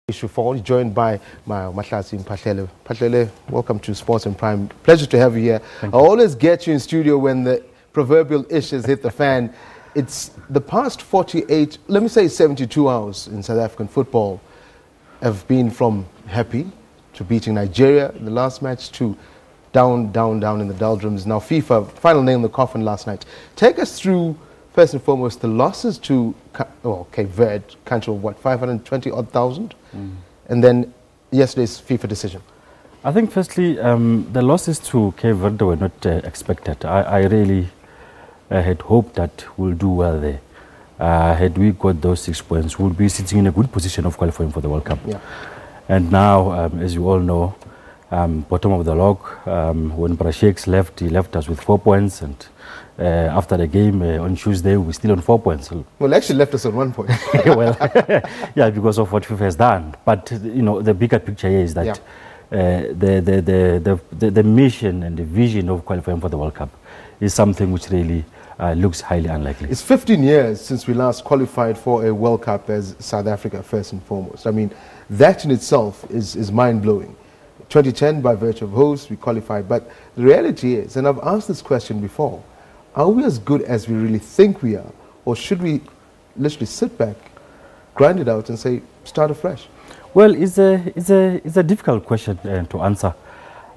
Issue 4, joined by Mahlatse Mphahlele. Mphahlele, welcome to Sports and Prime. Pleasure to have you here. I always get you in studio when the proverbial issues hit the fan. It's the past 48, let me say 72 hours in South African football have been from happy to beating Nigeria in the last match to down in the doldrums. Now FIFA, final nail in the coffin last night. Take us through, first and foremost, the losses to Cape Verde, country of what, 520,000? And then yesterday's FIFA decision. I think firstly, the losses to Cape Verde were not expected. I really had hoped that we'll do well there. Had we got those 6 points, we'll be sitting in a good position of qualifying for the World Cup. Yeah. And now, as you all know, bottom of the log, when Brasheks left, he left us with 4 points, and after the game on Tuesday, we're still on 4 points. Well, actually left us on 1 point. Well, yeah, because of what FIFA has done. But you know, the bigger picture here is that the mission and the vision of qualifying for the World Cup is something which really looks highly unlikely. It's 15 years since we last qualified for a World Cup as South Africa, first and foremost. I mean, that in itself is mind-blowing. 2010, by virtue of host, we qualified. But the reality is, and I've asked this question before, are we as good as we really think we are? Or should we literally sit back, grind it out and say, start afresh? Well, it's a difficult question to answer.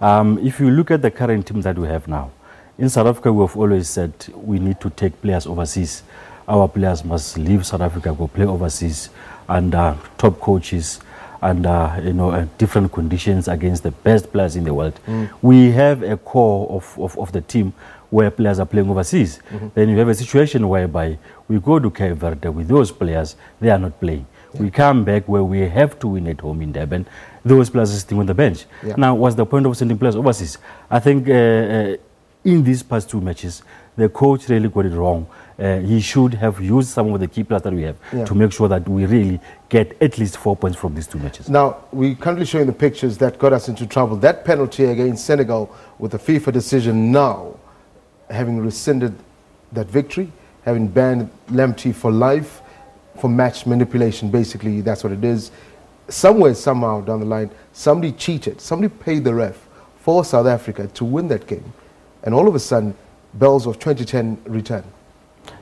If you look at the current team that we have now, in South Africa, we have always said we need to take players overseas. Our players must leave South Africa, go play overseas, under top coaches, under different conditions against the best players in the world. We have a core of the team where players are playing overseas. Then you have a situation whereby we go to Cape Verde with those players, they are not playing. We come back where we have to win at home in Durban, those players are sitting on the bench. Now, what's the point of sending players overseas? I think in these past 2 matches, the coach really got it wrong. He should have used some of the key players that we have to make sure that we really get at least 4 points from these 2 matches. Now, we're currently showing the pictures that got us into trouble. That penalty against Senegal with the FIFA decision now, having rescinded that victory, having banned Lamptey for life, for match manipulation, basically, that's what it is. Somewhere, somehow down the line, somebody cheated, somebody paid the ref for South Africa to win that game. And all of a sudden, bells of 2010 return.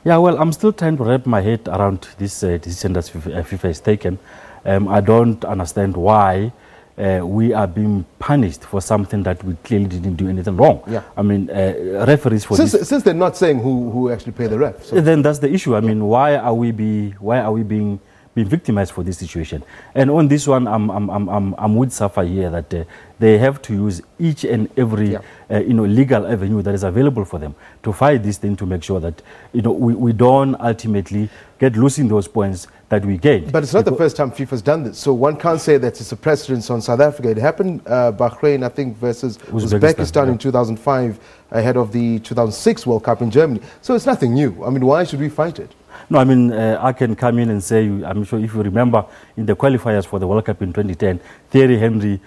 Yeah, well, I'm still trying to wrap my head around this decision that FIFA has taken. I don't understand why we are being punished for something that we clearly didn't do anything wrong. I mean, referees for since they're not saying who actually paid the ref. So then that's the issue. I mean, why are we being victimized for this situation? And on this one, I'm with SAFA here that they have to use each and every legal avenue that is available for them to fight this thing, to make sure that we don't ultimately get losing those points that we gain. But it's not the first time FIFA's done this, so one can't say that it's a precedence on South Africa. It happened Bahrain, I think, versus Uzbekistan in 2005 ahead of the 2006 World Cup in Germany. So it's nothing new. I mean, why should we fight it? No, I mean, I can come in and say, I'm sure if you remember in the qualifiers for the World Cup in 2010, Thierry Henry,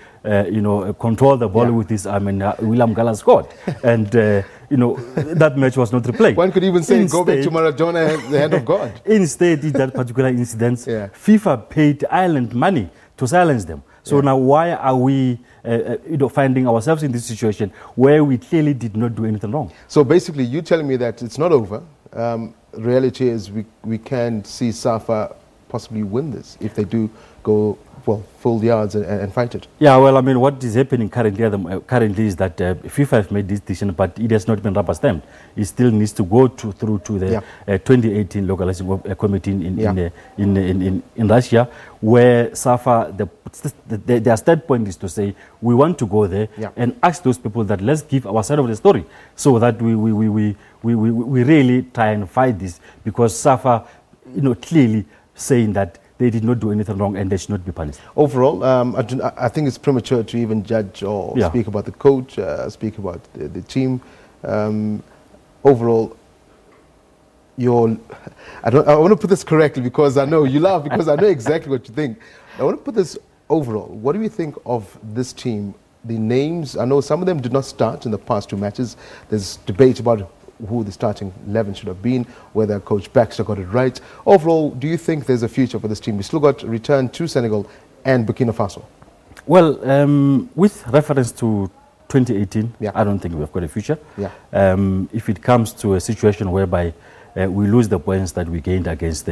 controlled the ball with his arm, and William Gallas scored. And, that match was not replayed. One could even say, go back to Maradona, the hand of God. Instead, in that particular incident, FIFA paid Ireland money to silence them. So now why are we finding ourselves in this situation where we clearly did not do anything wrong? So basically, you're telling me that it's not over. Reality is we can see SAFA possibly win this if they do go full yards and fight it. Yeah, well, I mean, what is happening currently is that FIFA have made this decision, but it has not been rubber stamped. It still needs to go through to the 2018 localizing committee in Russia, where SAFA their standpoint is to say we want to go there and ask those people that let's give our side of the story, so that we really try and fight this, because SAFA clearly saying that they did not do anything wrong and they should not be punished. Overall, I think it's premature to even judge or speak about the coach, speak about the team. Overall, I want to put this correctly, because I know you laugh, because I know exactly what you think. I want to put this overall. What do you think of this team? The names, I know some of them did not start in the past 2 matches. There's debate about who the starting 11 should have been, whether Coach Baxter got it right. Overall, do you think there's a future for this team? We still got return to Senegal and Burkina Faso? Well, with reference to 2018, Yeah. I don't think we've got a future. Yeah. If it comes to a situation whereby we lose the points that we gained against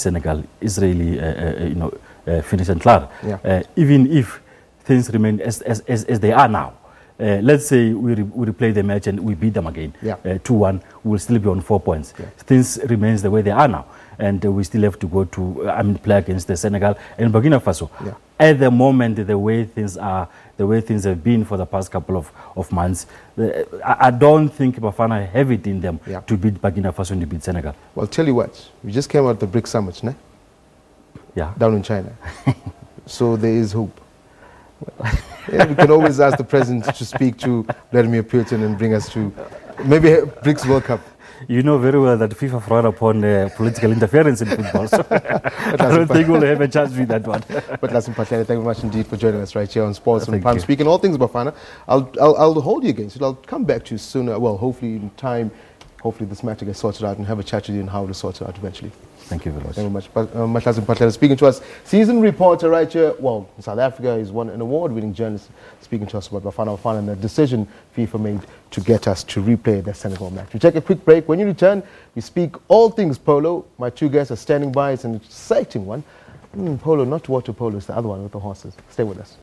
Senegal, it's really finished and clear. Yeah. Even if things remain as they are now, let's say we replay the match and we beat them again, Yeah. 2-1, we'll still be on 4 points. Yeah. Things remains the way they are now, and we still have to go to play against the Senegal and Burkina Faso. Yeah. At the moment, the way things have been for the past couple of months, I don't think Bafana have it in them Yeah. to beat Burkina Faso and to beat Senegal. Well, tell you what, we just came out of the BRICS summit, né? Yeah. Down in China. So there is hope. Yeah, we can always ask the president to speak to Vladimir Putin and bring us to maybe BRICS World Cup. You know very well that FIFA frowned upon political interference in football, so I don't think we'll have a chance with that one. But Mahlatse Mphahlele, thank you very much indeed for joining us right here on Sports and Thank Prime. you. Speaking all things Bafana, I'll hold you against it. I'll come back to you sooner. Well, hopefully in time. Hopefully this matter gets sorted out and have a chat with you on how to sort it out eventually. Thank you very much. Thank you very much. Mahlatse Mphahlele speaking to us. Season reporter right here. Well, in South Africa, he's an award-winning journalist speaking to us about Bafana Bafana and the decision FIFA made to get us to replay the Senegal match. We take a quick break. When you return, we speak all things polo. My two guests are standing by. It's an exciting one. Polo, not water polo, it's the other one with the horses. Stay with us.